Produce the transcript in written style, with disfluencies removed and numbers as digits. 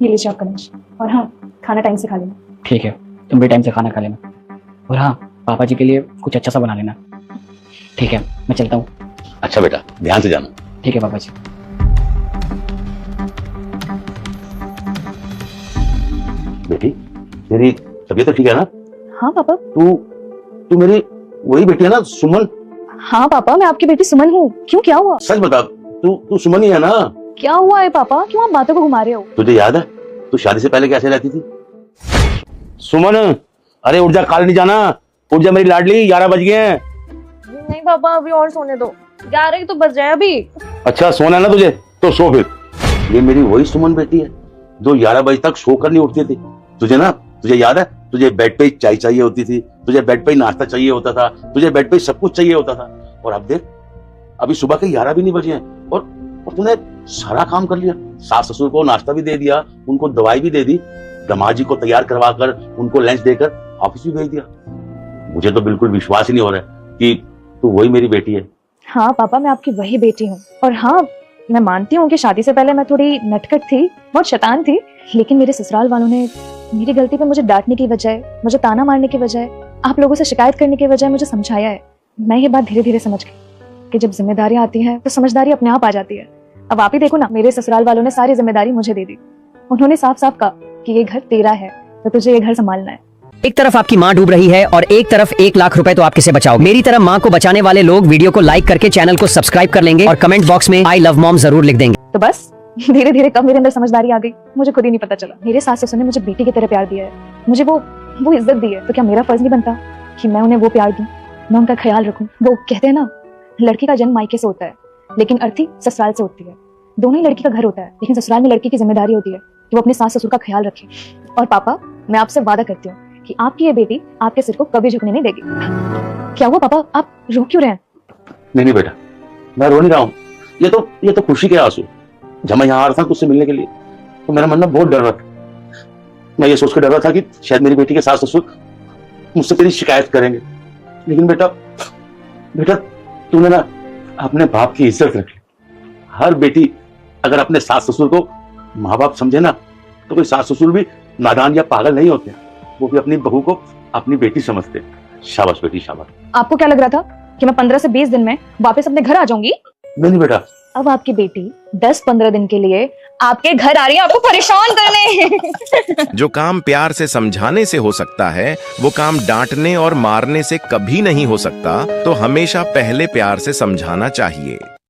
ये लीजिए आपका लंच। और हाँ, खाना टाइम से खा लेना। ठीक है, तुम भी टाइम से खाना खा लेना। और हाँ, पापा जी के लिए कुछ अच्छा सा बना लेना। ठीक है, मैं चलता हूँ। अच्छा बेटा, ध्यान से जाना। ठीक है पापा जी। बेटी, तेरी तबीयत तो ठीक है ना? हाँ पापा। तू मेरी वही बेटी है ना, सुमन? हाँ पापा, मैं आपकी बेटी सुमन हूँ। क्यों, क्या हुआ? सच बता, तू सुमन ही है ना? क्या हुआ है पापा, क्यों आप बातों को घुमा रहे हो? तुझे याद है तू शादी से पहले कैसे रहती थी? सुमन, अरे उठ जा, काल नहीं जाना। उठ जा मेरी लाडली, 11 बज गए हैं। नहीं पापा, अभी और सोने दो। 11 तो बज रहे हैं अभी। अच्छा, सोना है ना तुझे, तो सो फिर। ये मेरी वही सुमन बेटी है जो 11 बजे तक सोकर नहीं उठती थी। तुझे याद है, तुझे बेड पे ही चाय चाहिए होती थी, तुझे बेड पे ही नाश्ता चाहिए होता था, तुझे बेड पे ही सब कुछ चाहिए होता था। और अब देख, अभी सुबह के 11 भी नहीं बजे हैं और तूने सारा काम कर लिया। सास ससुर को नाश्ता भी दे दिया, उनको दवाई भी दे दी, दामाद जी को तैयार करवा कर उनको लंच देकर ऑफिस भी भेज दिया। मुझे तो बिल्कुल विश्वास ही नहीं हो रहा है कि तू वही मेरी बेटी है। हाँ पापा, मैं आपकी वही बेटी हूँ। और हाँ, मैं मानती हूँ कि शादी से पहले मैं थोड़ी नटखट थी, बहुत शैतान थी, लेकिन मेरे ससुराल वालों ने मेरी गलती पे मुझे डांटने की बजाय, मुझे ताना मारने की बजाय, आप लोगों से शिकायत करने की बजाय मुझे समझाया है। मैं ये बात धीरे धीरे समझ गई कि जब जिम्मेदारियां आती हैं तो समझदारी अपने आप आ जाती है। अब आप ही देखो ना, मेरे ससुराल वालों ने सारी जिम्मेदारी मुझे दे दी। उन्होंने साफ साफ कहा कि ये घर तेरा है, तो तुझे ये घर संभालना है। एक तरफ आपकी माँ डूब रही है और एक तरफ 1 लाख रुपए तो आप किसे बचाओ। मेरी तरह माँ को बचाने वाले लोग वीडियो को लाइक करके चैनल को सब्सक्राइब कर लेंगे और कमेंट बॉक्स में आई लव मॉम जरूर लिख देंगे। तो बस धीरे धीरे कब मेरे अंदर समझदारी आ गई, मुझे खुद ही नहीं पता चला। मेरे सास ससुर ने मुझे बेटी की तरह प्यार दिया है, मुझे वो इज्जत दी है, तो क्या मेरा फर्ज नहीं बनता कि मैं उन्हें वो प्यार दूं, मैं उनका ख्याल रखूं। वो कहते हैं ना, लड़की का जन्म मायके से होता है लेकिन अर्थी ससुराल से होती है। दोनों ही लड़की का घर होता है, लेकिन ससुराल में लड़की की जिम्मेदारी होती है कि वो अपने सास ससुर का ख्याल रखे। और पापा, मैं आपसे वादा करती हूँ कि आपकी ये बेटी आपके सिर को कभी झुकने नहीं देगी। क्या हुआ पापा, आप रो क्यों रहे हैं? नहीं बेटा, मैं रो नहीं रहा हूँ। ये तो खुशी के आंसू। जब मैं यहाँ आ रहा था तुझसे मिलने के लिए, तो मेरा मन ना बहुत डर रहा था। मैं ये सोच कर डर रहा था कि शायद मेरी बेटी के सास ससुर मुझसे तेरी शिकायत करेंगे। लेकिन बेटा तूने ना अपने बाप की इज्जत रखी। हर बेटी अगर अपने सास ससुर को माँ बाप समझे ना, तो कोई सास ससुर भी नादान या पागल नहीं होते। वो भी अपनी बहू को अपनी बेटी समझते। शाबाश बेटी, शाबाश। आपको क्या लग रहा था कि मैं 15 से 20 दिन में वापस अपने घर आ जाऊंगी? नहीं बेटा, अब आपकी बेटी 10-15 दिन के लिए आपके घर आ रही है, आपको परेशान करने। जो काम प्यार से समझाने से हो सकता है, वो काम डांटने और मारने से कभी नहीं हो सकता। तो हमेशा पहले प्यार से समझाना चाहिए।